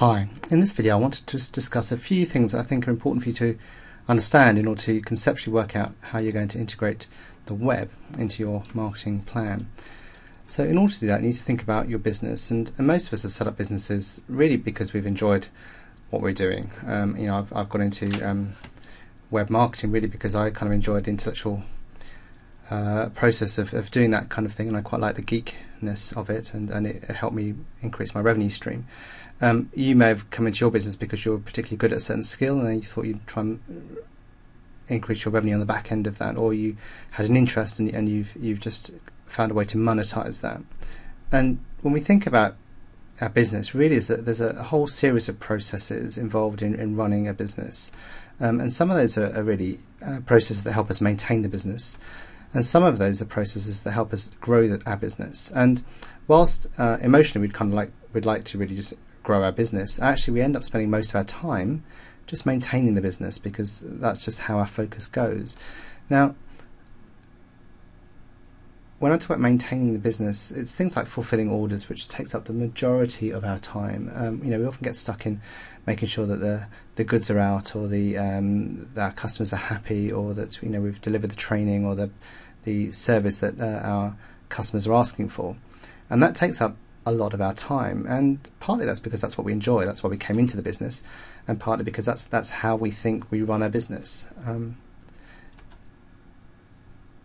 Hi, in this video I wanted to just discuss a few things that I think are important for you to understand in order to conceptually work out how you're going to integrate the web into your marketing plan. So in order to do that, you need to think about your business, and most of us have set up businesses really because we've enjoyed what we're doing. I've got into web marketing really because I kind of enjoyed the intellectual process of doing that kind of thing, and I quite like the geekness of it, and it helped me increase my revenue stream. You may have come into your business because you're particularly good at a certain skill, and then you thought you'd try and increase your revenue on the back end of that, or you had an interest and you've just found a way to monetize that. And when we think about our business, really there's a whole series of processes involved in running a business, and some of those are really processes that help us maintain the business, and some of those are processes that help us grow our business. And whilst emotionally we'd like to really just grow our business, actually we end up spending most of our time just maintaining the business because that's just how our focus goes. Now, when I talk about maintaining the business, it's things like fulfilling orders, which takes up the majority of our time. We often get stuck in making sure that the goods are out, or that our customers are happy, or that we've delivered the training or the service that our customers are asking for, and that takes up a lot of our time. And partly that's because that's what we enjoy, that's why we came into the business, and partly because that's how we think we run our business.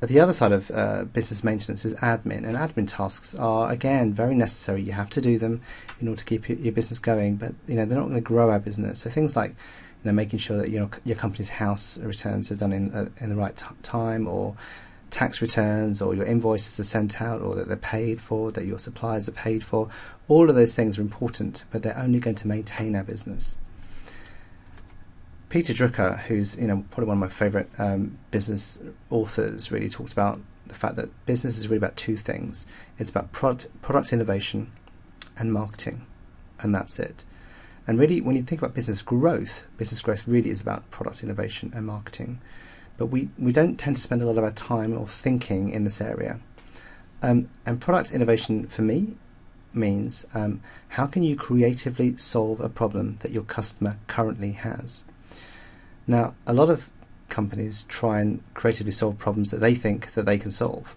The other side of business maintenance is admin, and admin tasks are again very necessary. You have to do them in order to keep your business going, but they're not going to grow our business. So things like making sure that your company's house returns are done in the right time, or tax returns, or your invoices are sent out, or that they're paid for, that your suppliers are paid for. All of those things are important, but they're only going to maintain our business. Peter Drucker, who's probably one of my favourite business authors, really talked about the fact that business is really about two things. It's about product innovation and marketing, and that's it. And really, when you think about business growth really is about product innovation and marketing. But we don't tend to spend a lot of our time or thinking in this area. And product innovation for me means how can you creatively solve a problem that your customer currently has? Now, a lot of companies try and creatively solve problems that they think that they can solve.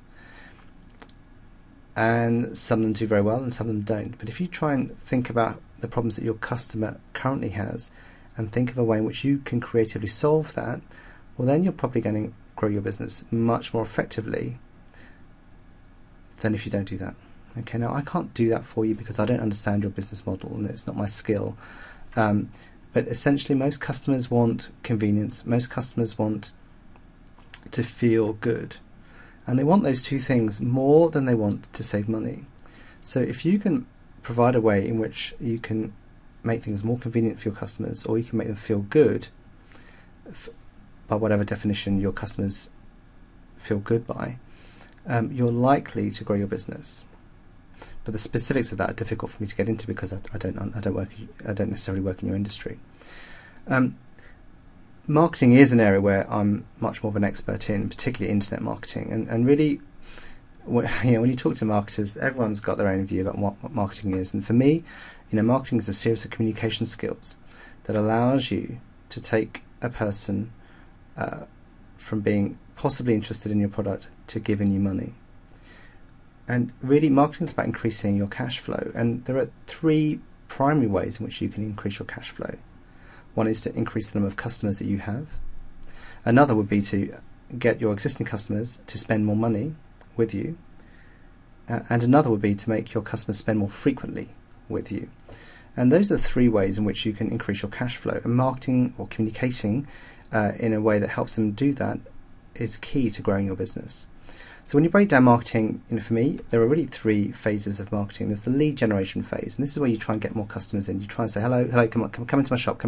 And some of them do very well and some of them don't. But if you try and think about the problems that your customer currently has and think of a way in which you can creatively solve that, well, then you're probably going to grow your business much more effectively than if you don't do that. Okay, now I can't do that for you because I don't understand your business model and it's not my skill. But essentially, most customers want convenience. Most customers want to feel good. And they want those two things more than they want to save money. So if you can provide a way in which you can make things more convenient for your customers, or you can make them feel good, by whatever definition your customers feel good by, you're likely to grow your business. But the specifics of that are difficult for me to get into because I don't necessarily work in your industry. Marketing is an area where I'm much more of an expert in, particularly internet marketing. And really, when you talk to marketers, everyone's got their own view about what marketing is. And for me, marketing is a series of communication skills that allows you to take a person from being possibly interested in your product to giving you money. And really, marketing is about increasing your cash flow. And there are three primary ways in which you can increase your cash flow. One is to increase the number of customers that you have. Another would be to get your existing customers to spend more money with you. And another would be to make your customers spend more frequently with you. And those are the three ways in which you can increase your cash flow. And marketing, or communicating in a way that helps them do that, is key to growing your business. So when you break down marketing, for me, there are really three phases of marketing. There's the lead generation phase, and this is where you try and get more customers in. You try and say, hello, come into my shop.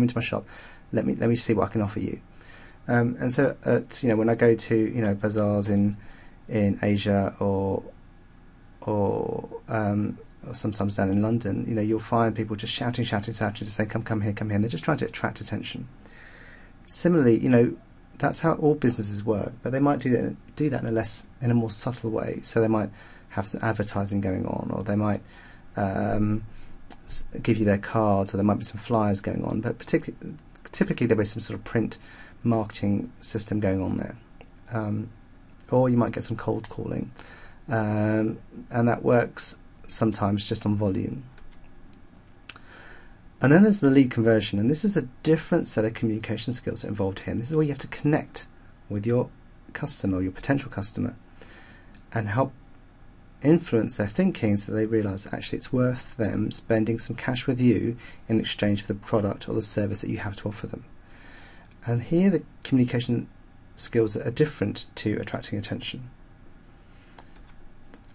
Let me see what I can offer you. And so, when I go to bazaars in Asia or sometimes down in London, you'll find people just shouting, just saying, come here, and they're just trying to attract attention. Similarly, that's how all businesses work, but they might do that in a more subtle way. So they might have some advertising going on, or they might give you their cards, or there might be some flyers going on, but typically there'll be some sort of print marketing system going on there, or you might get some cold calling, and that works sometimes just on volume. And then there's the lead conversion, and this is a different set of communication skills involved here. And this is where you have to connect with your customer or your potential customer and help influence their thinking so they realise actually it's worth them spending some cash with you in exchange for the product or the service that you have to offer them. And here the communication skills are different to attracting attention.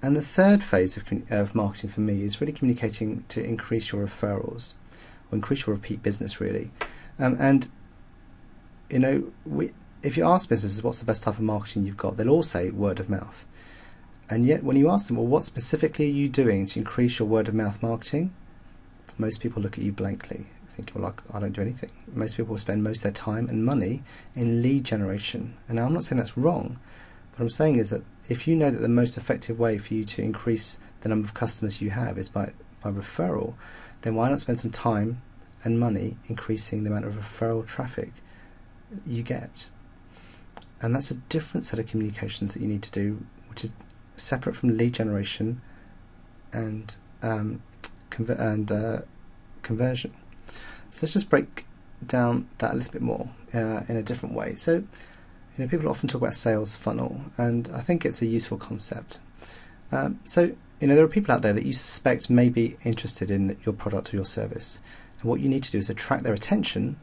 And the third phase of marketing for me is really communicating to increase your referrals, or increase your repeat business, really. And you know, if you ask businesses what's the best type of marketing you've got, they'll all say word of mouth. And yet when you ask them, well, what specifically are you doing to increase your word of mouth marketing? Most people look at you blankly, thinking, well, I don't do anything. Most people spend most of their time and money in lead generation. And now I'm not saying that's wrong. What I'm saying is that if you know that the most effective way for you to increase the number of customers you have is by referral, then why not spend some time and money increasing the amount of referral traffic you get? And that's a different set of communications that you need to do, which is separate from lead generation and conversion. So let's just break down that a little bit more in a different way. So, you know, people often talk about sales funnel, and I think it's a useful concept. So, you know, there are people out there that you suspect may be interested in your product or your service, and what you need to do is attract their attention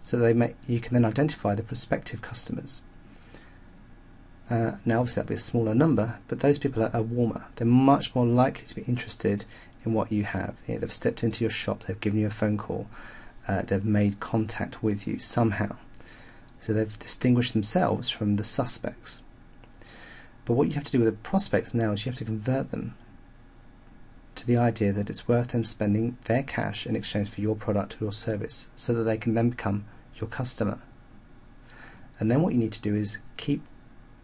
so that you can then identify the prospective customers. Now obviously that'll be a smaller number, but those people are warmer. They're much more likely to be interested in what you have. You know, they've stepped into your shop, they've given you a phone call, they've made contact with you somehow. So they've distinguished themselves from the suspects. But what you have to do with the prospects now is you have to convert them to the idea that it's worth them spending their cash in exchange for your product or your service, so that they can then become your customer. And then what you need to do is keep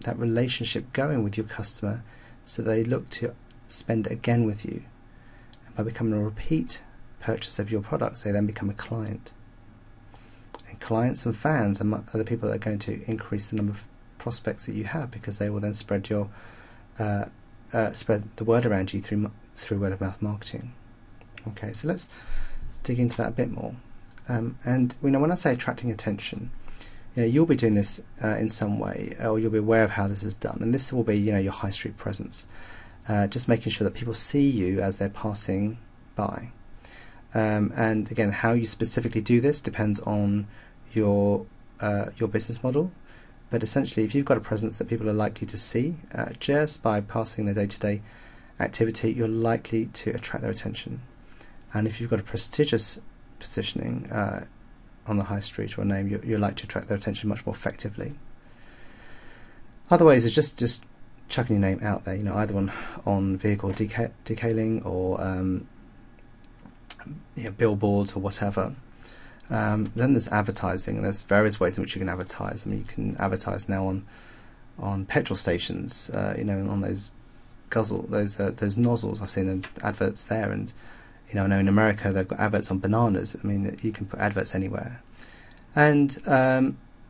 that relationship going with your customer so they look to spend again with you. And by becoming a repeat purchaser of your products, they then become a client. And clients and fans are the people that are going to increase the number of prospects that you have, because they will then spread the word around you through word of mouth marketing. Okay, so let's dig into that a bit more. And you know, when I say attracting attention, you know, you'll be doing this in some way, or you'll be aware of how this is done, and this will be, you know, your high street presence, just making sure that people see you as they're passing by. And again, how you specifically do this depends on your business model, but essentially if you've got a presence that people are likely to see just by passing their day-to-day activity, you're likely to attract their attention. And if you've got a prestigious positioning on the high street or a name, you're likely to attract their attention much more effectively. Other ways is just chucking your name out there, you know, either on vehicle decaling or you know, billboards or whatever. Then there's advertising, and there's various ways in which you can advertise. I mean, you can advertise now on petrol stations, you know, on those those nozzles. I've seen the adverts there, and you know, I know in America they've got adverts on bananas. I mean, you can put adverts anywhere. And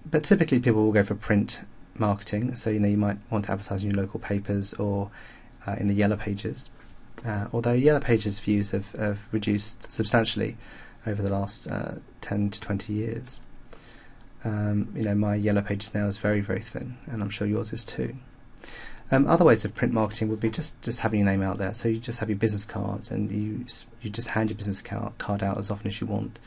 but typically people will go for print marketing. So, you know, you might want to advertise in your local papers or in the Yellow Pages. Although Yellow Pages views have reduced substantially over the last 10 to 20 years. You know, my Yellow Pages now is very, very thin, and I'm sure yours is too. Other ways of print marketing would be just having your name out there. So you just have your business card, and you just hand your business card out as often as you want.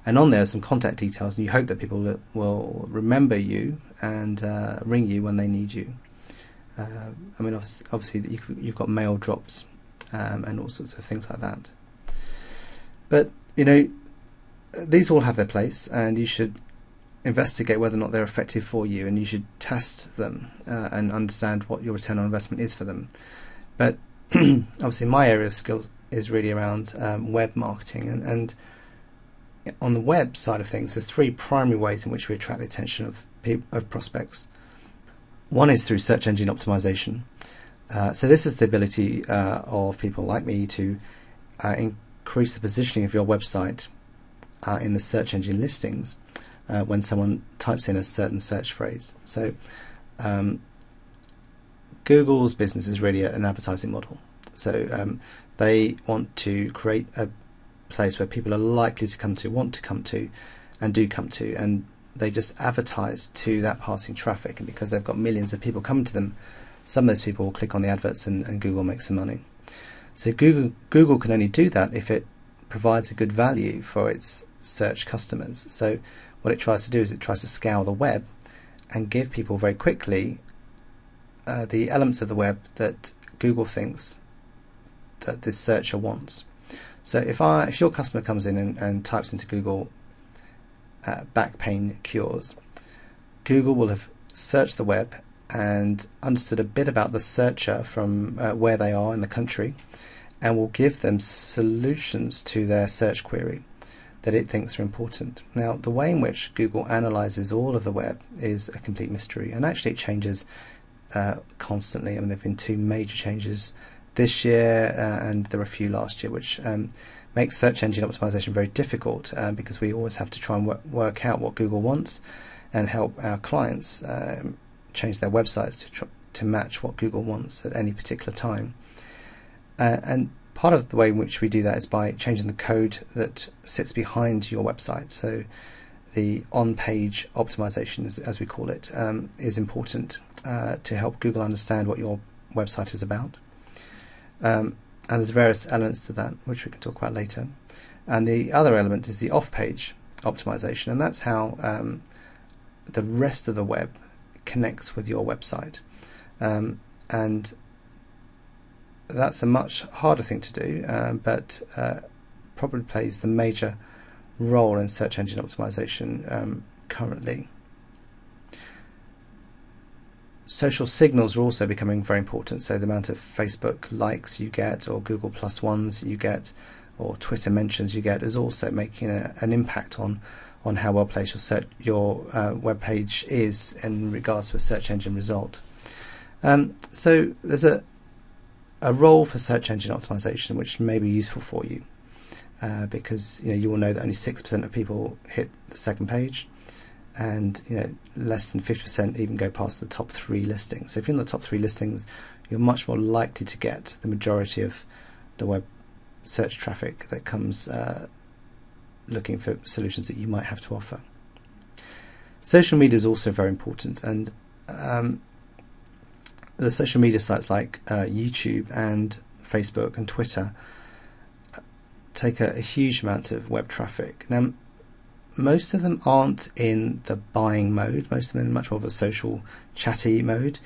And on there are some contact details, and you hope that people will remember you and ring you when they need you. I mean, obviously you've got mail drops and all sorts of things like that. But, you know, these all have their place, and you should investigate whether or not they're effective for you, and you should test them and understand what your return on investment is for them. But obviously my area of skill is really around web marketing, and on the web side of things there's three primary ways in which we attract the attention of prospects. One is through search engine optimization. So this is the ability of people like me to increase the positioning of your website in the search engine listings when someone types in a certain search phrase. So Google's business is really an advertising model. So they want to create a place where people are likely to come to, want to come to, and do come to, and they just advertise to that passing traffic. And because they've got millions of people coming to them, some of those people will click on the adverts and Google makes some money. So Google can only do that if it provides a good value for its search customers. So what it tries to do is it tries to scour the web and give people very quickly the elements of the web that Google thinks that this searcher wants. So if your customer comes in and types into Google back pain cures, Google will have searched the web and understood a bit about the searcher from where they are in the country, and will give them solutions to their search query that it thinks are important. Now, the way in which Google analyzes all of the web is a complete mystery, and actually it changes constantly. I mean, there have been 2 major changes this year, and there were a few last year, which makes search engine optimization very difficult because we always have to try and work out what Google wants and help our clients change their websites to match what Google wants at any particular time. And part of the way in which we do that is by changing the code that sits behind your website. So the on-page optimization, as we call it, is important to help Google understand what your website is about. And there's various elements to that, which we can talk about later. And the other element is the off-page optimization, and that's how the rest of the web connects with your website. And that's a much harder thing to do, but probably plays the major role in search engine optimization currently. Social signals are also becoming very important, so the amount of Facebook likes you get, or Google Plus ones you get, or Twitter mentions you get, is also making an impact on how well placed your web page is in regards to a search engine result. So there's a role for search engine optimization which may be useful for you, because you will know that only 6% of people hit the second page, and less than 50% even go past the top 3 listings. So if you're in the top 3 listings, you're much more likely to get the majority of the web search traffic that comes looking for solutions that you might have to offer. Social media is also very important, and the social media sites like YouTube and Facebook and Twitter take a huge amount of web traffic. Now, most of them aren't in the buying mode, most of them in much more of a social chatty mode,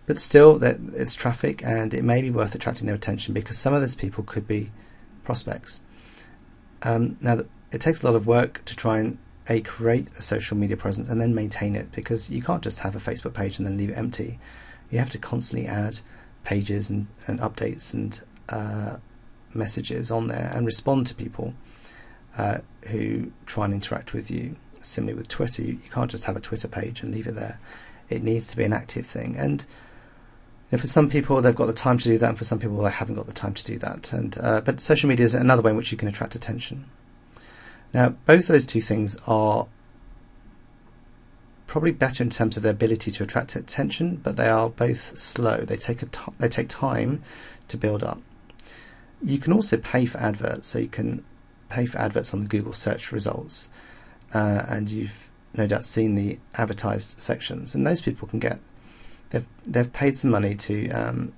but still it's traffic, and it may be worth attracting their attention because some of those people could be prospects. Now, it takes a lot of work to try and create a social media presence and then maintain it, because you can't just have a Facebook page and then leave it empty. You have to constantly add pages and updates and messages on there and respond to people who try and interact with you. Similarly with Twitter, you can't just have a Twitter page and leave it there. It needs to be an active thing, and for some people they've got the time to do that, and for some people they haven't got the time to do that. And but social media is another way in which you can attract attention. Now, both of those 2 things are probably better in terms of their ability to attract attention, but they are both slow. They take time to build up. You can also pay for adverts, so you can pay for adverts on the Google search results, and you've no doubt seen the advertised sections, and those people can get, they've paid some money to in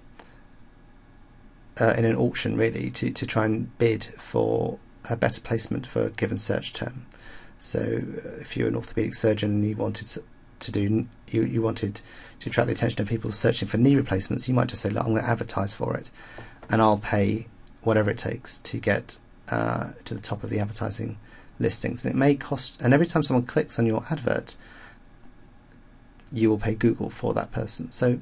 an auction really to try and bid for a better placement for a given search term. So if you're an orthopedic surgeon and you wanted to attract the attention of people searching for knee replacements, you might just say, look, I'm going to advertise for it, and I'll pay whatever it takes to get to the top of the advertising listings. And it may cost, and every time someone clicks on your advert, you will pay Google for that person. So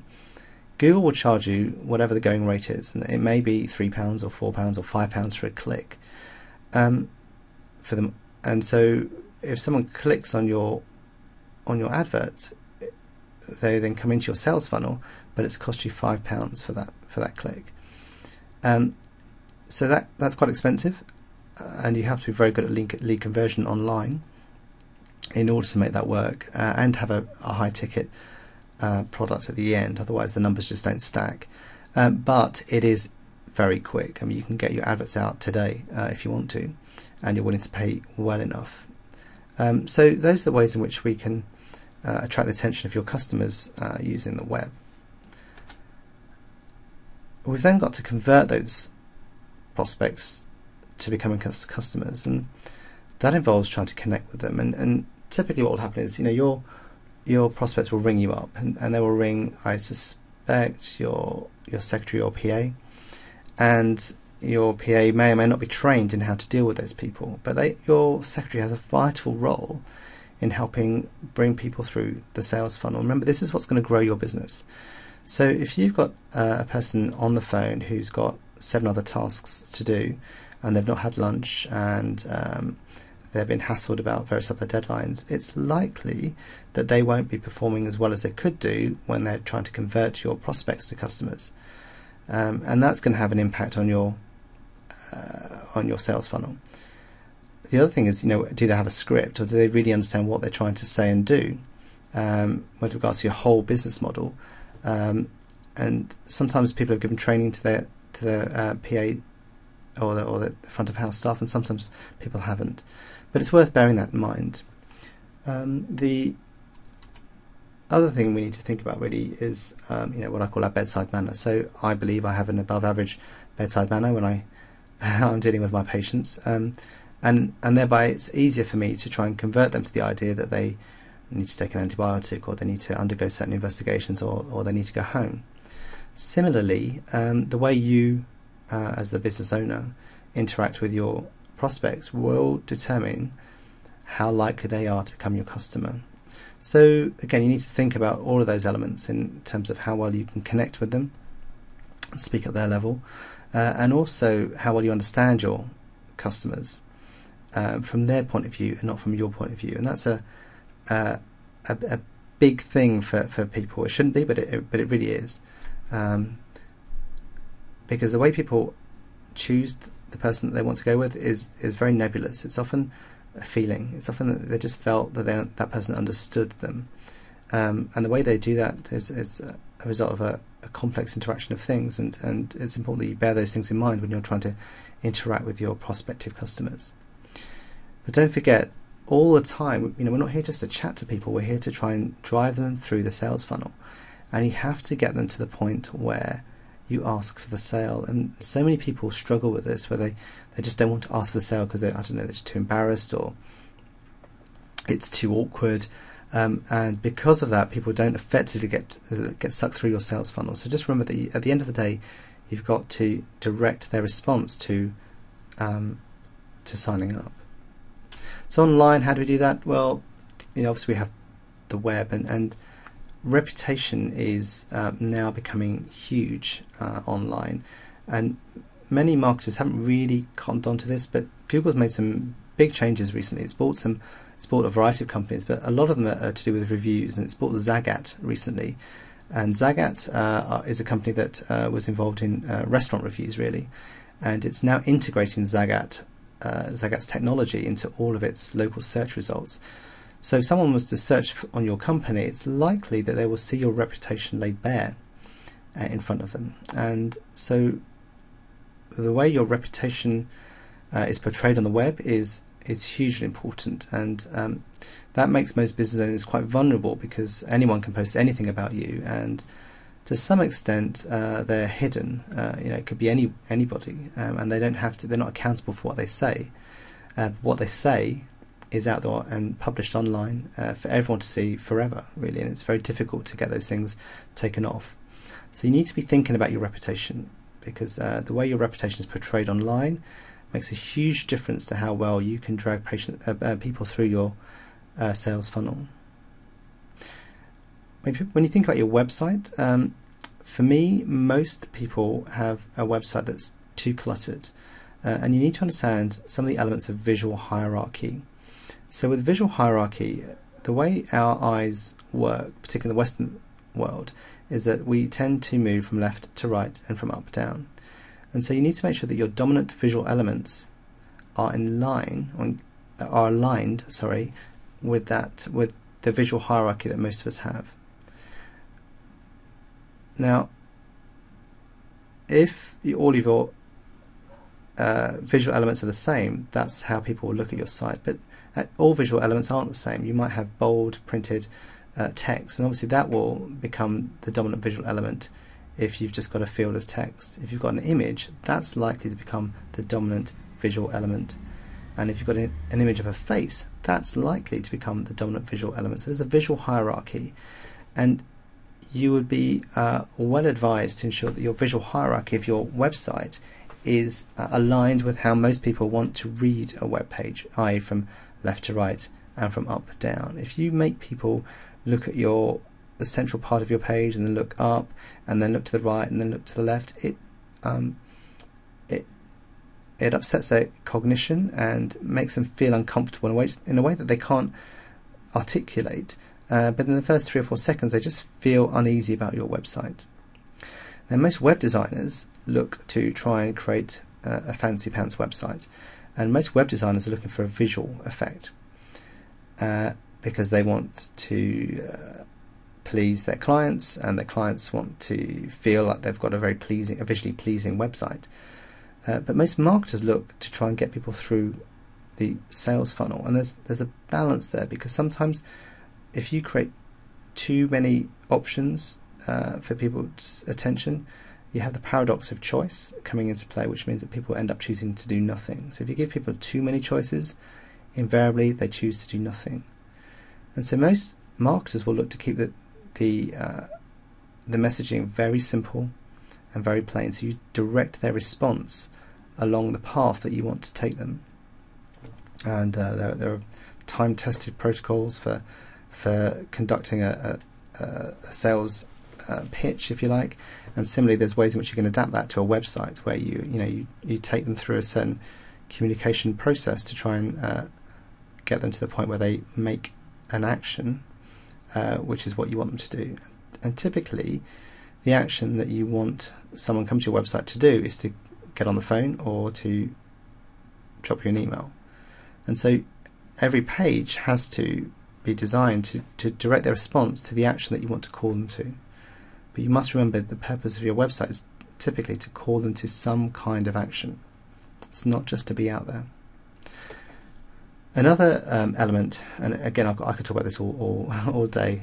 Google will charge you whatever the going rate is, and it may be £3 or £4 or £5 for a click for them. And so if someone clicks on your advert, they then come into your sales funnel, but it's cost you £5 for that click. So that's quite expensive, and you have to be very good at lead conversion online in order to make that work, and have a high ticket product at the end. Otherwise the numbers just don't stack. But it is very quick. I mean, you can get your adverts out today if you want to, and you're willing to pay well enough. So those are the ways in which we can attract the attention of your customers using the web. We've then got to convert those prospects to becoming customers, and that involves trying to connect with them. And typically what will happen is, your prospects will ring you up, and they will ring, I suspect, your secretary or PA, and your PA may or may not be trained in how to deal with those people, but your secretary has a vital role in helping bring people through the sales funnel. Remember, this is what's going to grow your business. So if you've got a person on the phone who's got 7 other tasks to do, and they've not had lunch, and they've been hassled about various other deadlines, it's likely that they won't be performing as well as they could do when they're trying to convert your prospects to customers. And that's going to have an impact on your sales funnel. The other thing is, do they have a script, or do they really understand what they're trying to say and do with regards to your whole business model? And sometimes people have given training to their PA or the front of house staff, and sometimes people haven't. But it's worth bearing that in mind. The other thing we need to think about really is what I call our bedside manner. So I believe I have an above average bedside manner when I'm dealing with my patients, and thereby it's easier for me to try and convert them to the idea that they need to take an antibiotic, or they need to undergo certain investigations, or they need to go home. Similarly, the way you as the business owner interact with your prospects will determine how likely they are to become your customer. So again, you need to think about all of those elements in terms of how well you can connect with them, speak at their level, and also how well you understand your customers from their point of view and not from your point of view. And that's a big thing for people. It shouldn't be, but it really is, because the way people choose the person that they want to go with is very nebulous. It's often a feeling. It's often that they just felt that that person understood them, and the way they do that is a result of a complex interaction of things, and it's important that you bear those things in mind when you're trying to interact with your prospective customers. But don't forget, all the time, we're not here just to chat to people. We're here to try and drive them through the sales funnel, and you have to get them to the point where you ask for the sale. And so many people struggle with this, where they just don't want to ask for the sale because they're just too embarrassed, or it's too awkward, and because of that, people don't effectively get sucked through your sales funnel. So just remember that at the end of the day, you've got to direct their response to signing up. So online, how do we do that? Well, obviously we have the web, and reputation is now becoming huge online, and many marketers haven't really cottoned onto this, but Google's made some big changes recently. It's bought a variety of companies, but a lot of them are to do with reviews, and it's bought Zagat recently. And Zagat is a company that was involved in restaurant reviews, really, and it's now integrating Zagat's technology into all of its local search results. So if someone was to search on your company, it's likely that they will see your reputation laid bare in front of them. And so the way your reputation is portrayed on the web is hugely important, and that makes most business owners quite vulnerable, because anyone can post anything about you, and to some extent they're hidden. It could be anybody, and they're not accountable for what they say. What they say is out there and published online for everyone to see forever, really, and it's very difficult to get those things taken off. So you need to be thinking about your reputation, because the way your reputation is portrayed online makes a huge difference to how well you can drag people through your sales funnel. When you think about your website, for me, most people have a website that's too cluttered, and you need to understand some of the elements of visual hierarchy. So with visual hierarchy, the way our eyes work, particularly in the Western world, is that we tend to move from left to right and from up down. And so you need to make sure that your dominant visual elements are aligned, with the visual hierarchy that most of us have. Now, if all of your visual elements are the same, that's how people will look at your site. But all visual elements aren't the same. You might have bold printed text, and obviously that will become the dominant visual element if you've just got a field of text. If you've got an image, that's likely to become the dominant visual element. And if you've got an image of a face, that's likely to become the dominant visual element. So there's a visual hierarchy, and you would be well advised to ensure that your visual hierarchy of your website is aligned with how most people want to read a web page, i.e. from left to right and from up to down. If you make people look at the central part of your page and then look up and then look to the right and then look to the left, it upsets their cognition and makes them feel uncomfortable in a way that they can't articulate. But in the first 3 or 4 seconds, they just feel uneasy about your website. Now, most web designers look to try and create a fancy pants website, and most web designers are looking for a visual effect because they want to please their clients, and their clients want to feel like they've got a visually pleasing website. But most marketers look to try and get people through the sales funnel, and there's a balance there, because sometimes if you create too many options for people's attention, you have the paradox of choice coming into play, which means that people end up choosing to do nothing. So if you give people too many choices, invariably they choose to do nothing. And so most marketers will look to keep the messaging very simple and very plain, so you direct their response along the path that you want to take them. And there are time-tested protocols for conducting a sales pitch, if you like, and similarly there's ways in which you can adapt that to a website where you take them through a certain communication process to try and get them to the point where they make an action, which is what you want them to do. And typically the action that you want someone come to your website to do is to get on the phone or to drop you an email. And so every page has to be designed to direct their response to the action that you want to call them to. But you must remember the purpose of your website is typically to call them to some kind of action. It's not just to be out there. Another element, and again I could talk about this all day,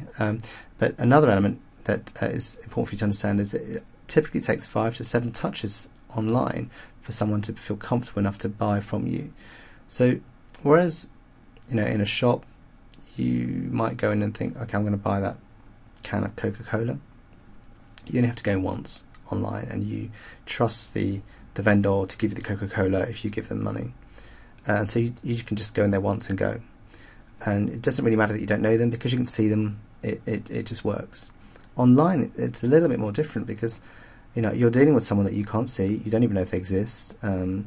but another element that is important for you to understand is that it typically takes 5 to 7 touches online for someone to feel comfortable enough to buy from you. So whereas in a shop you might go in and think, okay, I'm going to buy that can of Coca-Cola, you only have to go once online, and you trust the vendor to give you the Coca-Cola if you give them money. And so you can just go in there once and go. And it doesn't really matter that you don't know them, because you can see them, it just works. Online, it's a little bit more different, because you're dealing with someone that you can't see, you don't even know if they exist, and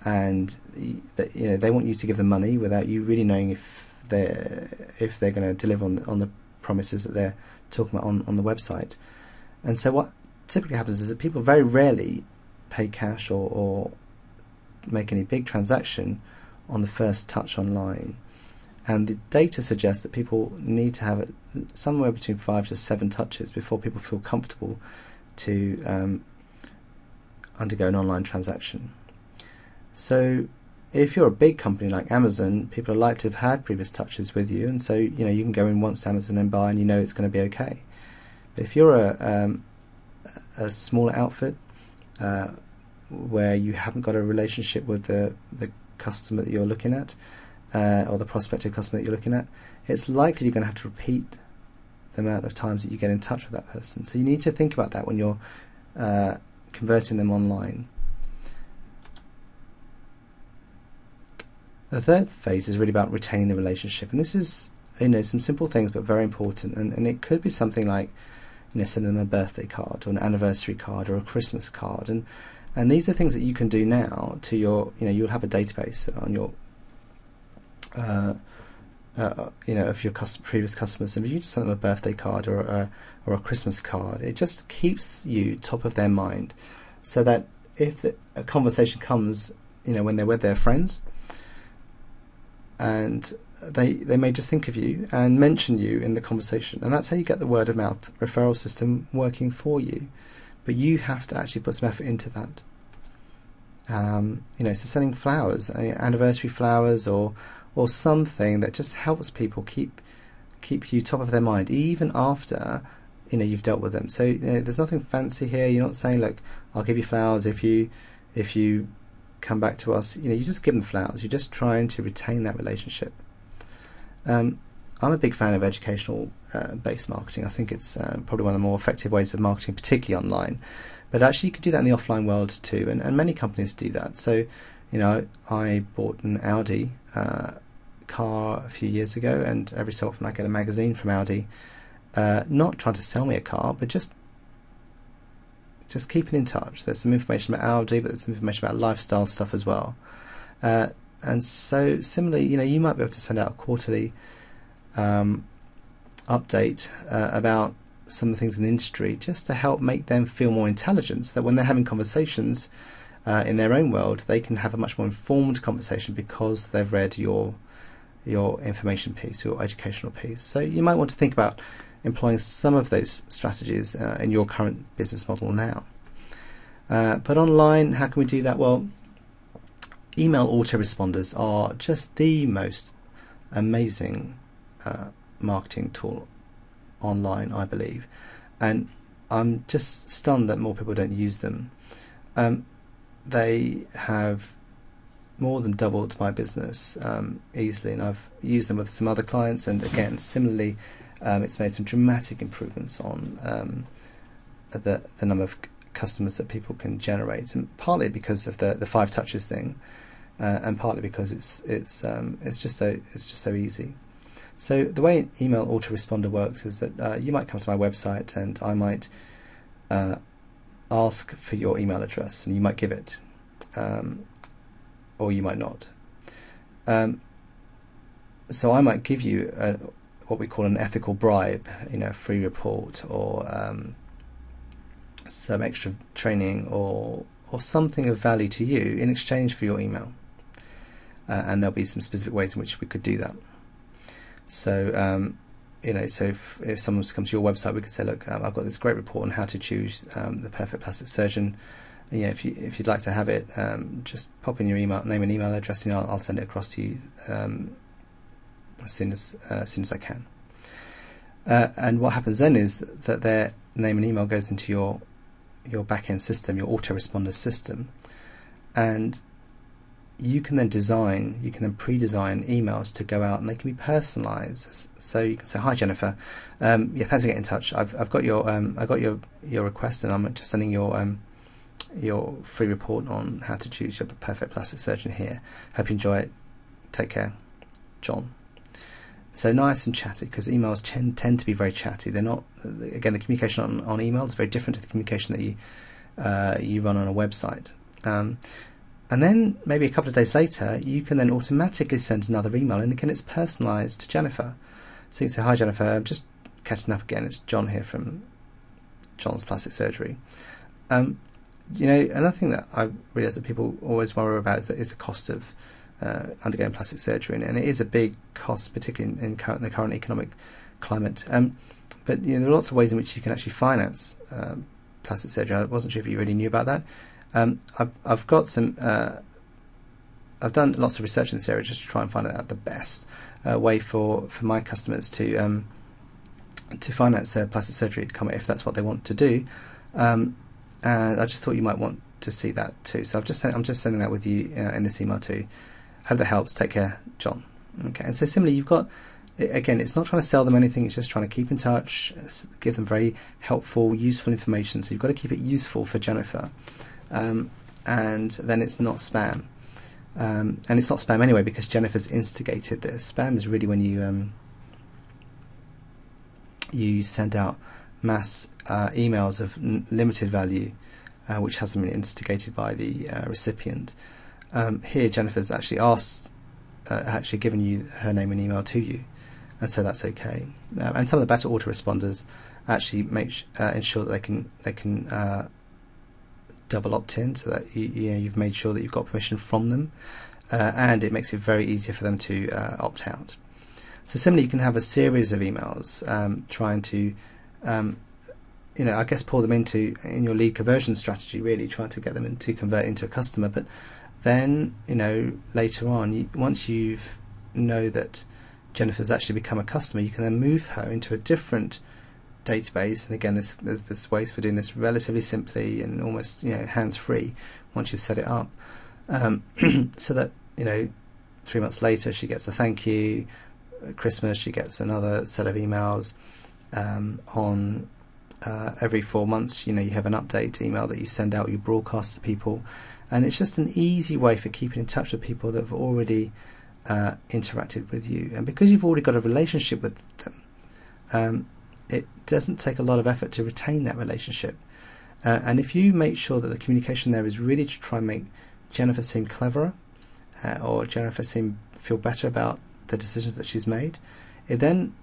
they want you to give them money without you really knowing if they're going to deliver on the promises that they're talking about on the website. And so what typically happens is that people very rarely pay cash or make any big transaction on the first touch online. And the data suggests that people need to have somewhere between 5 to 7 touches before people feel comfortable to undergo an online transaction. So if you're a big company like Amazon, people are likely to have had previous touches with you, and so you can go in once to Amazon and buy, and you know it's going to be okay. But if you're a smaller outfit where you haven't got a relationship with the customer that you're looking at, or the prospective customer that you're looking at, it's likely you're going to have to repeat the amount of times that you get in touch with that person. So you need to think about that when you're converting them online. The third phase is really about retaining the relationship, and this is some simple things but very important, and it could be something like sending them a birthday card or an anniversary card or a Christmas card, and these are things that you can do now to your you'll have a database on your of your previous customers, and if you just send them a birthday card or a Christmas card, it just keeps you top of their mind, so that if a conversation comes when they're with their friends, and they may just think of you and mention you in the conversation, and that's how you get the word of mouth referral system working for you. But you have to actually put some effort into that. So sending flowers, anniversary flowers, or something that just helps people keep you top of their mind even after you've dealt with them. So there's nothing fancy here. You're not saying, look, I'll give you flowers if you come back to us. You just give them flowers. You're just trying to retain that relationship. I'm a big fan of educational based marketing. I think it's probably one of the more effective ways of marketing, particularly online. But actually you can do that in the offline world too, and many companies do that. So I bought an Audi car a few years ago, and every so often I get a magazine from Audi, not trying to sell me a car, but just keeping in touch. There's some information about Audi, but there's some information about lifestyle stuff as well. And so similarly, you might be able to send out a quarterly update about some of the things in the industry, just to help make them feel more intelligent, so that when they're having conversations in their own world, they can have a much more informed conversation because they've read your information piece, your educational piece. So you might want to think about employing some of those strategies in your current business model now. But online, how can we do that? Well, email autoresponders are just the most amazing marketing tool online, I believe, and I'm just stunned that more people don't use them. They have more than doubled my business easily, and I've used them with some other clients, and again, similarly, it's made some dramatic improvements on the number of customers that people can generate, and partly because of the 5 touches thing, and partly because it's just so easy. So the way email autoresponder works is that you might come to my website, and I might ask for your email address, and you might give it, or you might not. So I might give you what we call an ethical bribe, a free report, or some extra training, or something of value to you in exchange for your email. And there'll be some specific ways in which we could do that. So, so if someone comes to your website, we could say, look, I've got this great report on how to choose the perfect plastic surgeon. And, if you'd like to have it, just pop in your name and email address, and I'll send it across to you as soon as I can. And what happens then is that their name and email goes into your back-end system, your autoresponder system, and you can then pre-design emails to go out, and they can be personalised. So you can say, "Hi Jennifer, thanks for getting in touch. I've got your request, and I'm just sending your free report on how to choose your perfect plastic surgeon here. Hope you enjoy it. Take care, John." So nice and chatty, because emails tend to be very chatty. They're not. Again, the communication on email is very different to the communication that you run on a website. And then maybe a couple of days later, you can then automatically send another email, and again, it's personalised to Jennifer. So you can say, "Hi Jennifer, I'm just catching up again. It's John here from John's Plastic Surgery." Another thing that I realise that people always worry about is the cost of undergoing plastic surgery, and it is a big cost, particularly in the current economic climate. But there are lots of ways in which you can actually finance plastic surgery. I wasn't sure if you really knew about that. I've got some. I've done lots of research in this area just to try and find out the best way for my customers to finance their plastic surgery if that's what they want to do. And I just thought you might want to see that too. So I'm just sending that with you in this email too. Hope that helps. Take care, John. Okay. And so similarly, you've got, again, it's not trying to sell them anything. It's just trying to keep in touch, give them very helpful, useful information. So you've got to keep it useful for Jennifer. And then it's not spam, and it's not spam anyway because Jennifer's instigated this. Spam is really when you send out mass emails of limited value, which hasn't been instigated by the recipient. Here, Jennifer's actually actually given you her name and email to you, and so that's okay. And some of the better autoresponders actually ensure that they can double opt-in, so that you've made sure that you've got permission from them, and it makes it very easy for them to opt out. So similarly, you can have a series of emails trying to I guess pull them in your lead conversion strategy, really trying to get them to convert into a customer. But then later on, once you've know that Jennifer's actually become a customer, you can then move her into a different database. And again, there's ways for doing this relatively simply and almost hands-free once you've set it up, so that 3 months later she gets a thank you. At Christmas she gets another set of emails. On every 4 months, you have an update email that you send out, you broadcast to people, and it's just an easy way for keeping in touch with people that have already interacted with you. And because you've already got a relationship with them, it doesn't take a lot of effort to retain that relationship. And if you make sure that the communication there is really to try and make Jennifer seem cleverer, or Jennifer feel better about the decisions that she's made, it then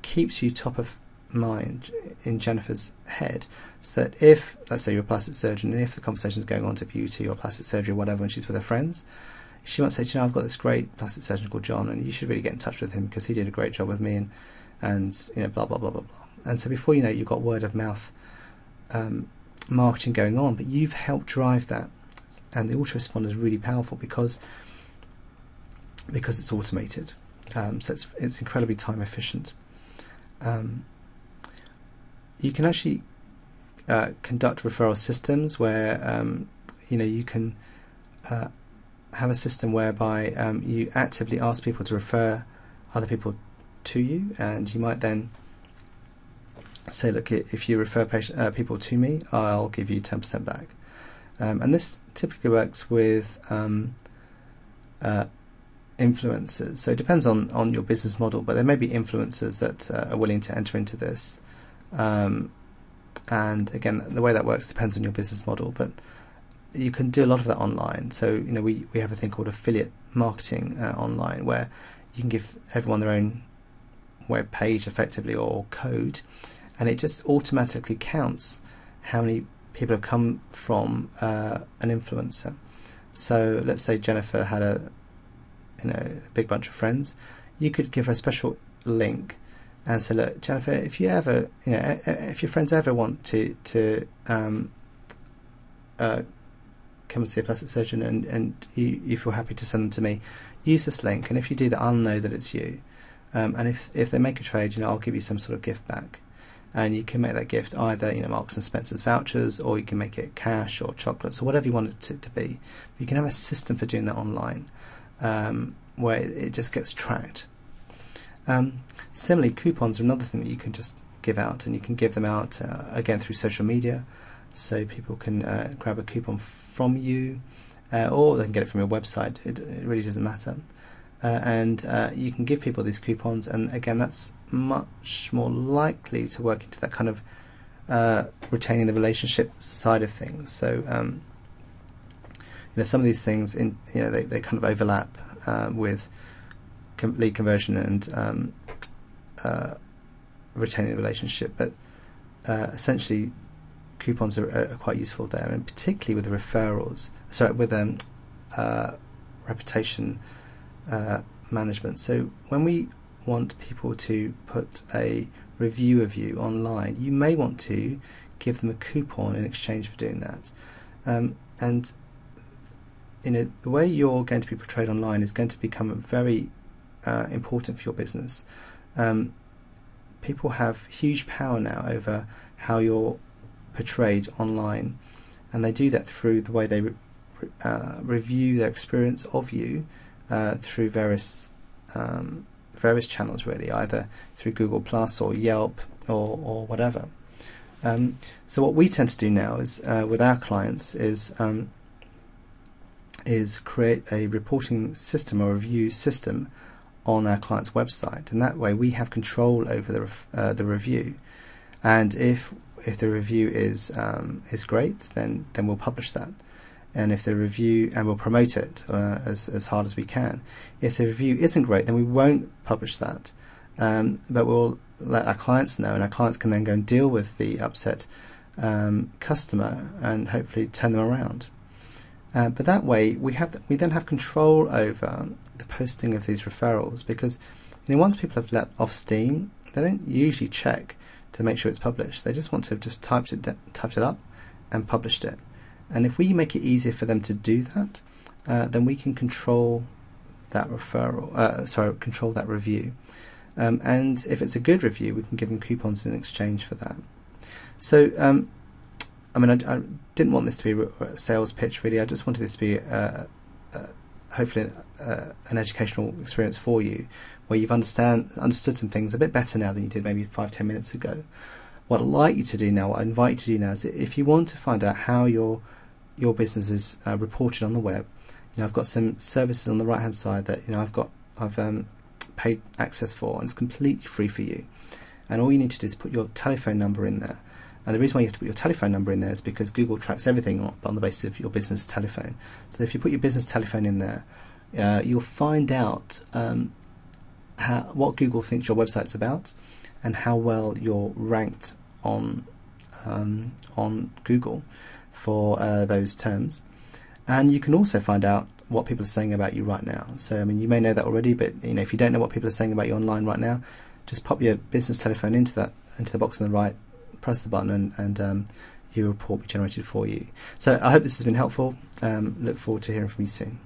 keeps you top of mind in Jennifer's head, so that if, let's say, you're a plastic surgeon, and if the conversation is going on to beauty or plastic surgery or whatever, and she's with her friends, she might say, I've got this great plastic surgeon called John, and you should really get in touch with him because he did a great job with me, and blah blah blah blah blah. And so before you know it, you've got word of mouth marketing going on, but you've helped drive that. And the autoresponder is really powerful because it's automated, so it's incredibly time efficient. You can actually conduct referral systems where you can have a system whereby you actively ask people to refer other people to you, and you might then say, look, if you refer people to me, I'll give you 10% back. And this typically works with influencers. So it depends on your business model, but there may be influencers that are willing to enter into this. And again, the way that works depends on your business model, but you can do a lot of that online. So we have a thing called affiliate marketing online, where you can give everyone their own web page effectively, or code, and it just automatically counts how many people have come from an influencer. So let's say Jennifer had a big bunch of friends. You could give her a special link and say, look, Jennifer, if you ever, if your friends ever want to come and see a plastic surgeon, and you feel happy to send them to me, use this link, and if you do that, I'll know that it's you. And if they make a trade, I'll give you some sort of gift back. And you can make that gift either Marks and Spencer's vouchers, or you can make it cash or chocolates or whatever you want it to be. You can have a system for doing that online, where it just gets tracked. Similarly, coupons are another thing that you can just give out, and you can give them out again through social media, so people can grab a coupon from you, or they can get it from your website. It really doesn't matter. And you can give people these coupons, and again, that's much more likely to work into that kind of retaining the relationship side of things. So some of these things they kind of overlap with lead conversion and retaining the relationship, but essentially coupons are quite useful there, and particularly with the referrals. Sorry, with reputation management. So when we want people to put a review of you online, you may want to give them a coupon in exchange for doing that. And the way you're going to be portrayed online is going to become very important for your business. People have huge power now over how you're portrayed online, and they do that through the way they review their experience of you through various channels, really, either through Google Plus or Yelp or whatever. So what we tend to do now is with our clients is create a reporting system or review system on our client's website, and that way we have control over the review. And if the review is great, then we'll publish that. And if the review, and we'll promote it as hard as we can. If the review isn't great, then we won't publish that, but we'll let our clients know, and our clients can then go and deal with the upset customer and hopefully turn them around. But that way we then have control over the posting of these referrals, because once people have let off steam, they don't usually check to make sure it's published. They just want to have just typed it up and published it. And if we make it easier for them to do that, then we can control that control that review. And if it's a good review, we can give them coupons in exchange for that. So, I didn't want this to be a sales pitch, really. I just wanted this to be hopefully an educational experience for you, where you've understood some things a bit better now than you did maybe 5-10 minutes ago. What I'd like you to do now, what I invite you to do now, is if you want to find out how your business is reported on the web, I've got some services on the right hand side that I've paid access for, and it's completely free for you. And all you need to do is put your telephone number in there. And the reason why you have to put your telephone number in there is because Google tracks everything on the basis of your business telephone. So if you put your business telephone in there, you'll find out what Google thinks your website's about, and how well you're ranked on Google for those terms. And you can also find out what people are saying about you right now. So you may know that already, but if you don't know what people are saying about you online right now, just pop your business telephone into the box on the right, press the button, and your report will be generated for you. So I hope this has been helpful. Look forward to hearing from you soon.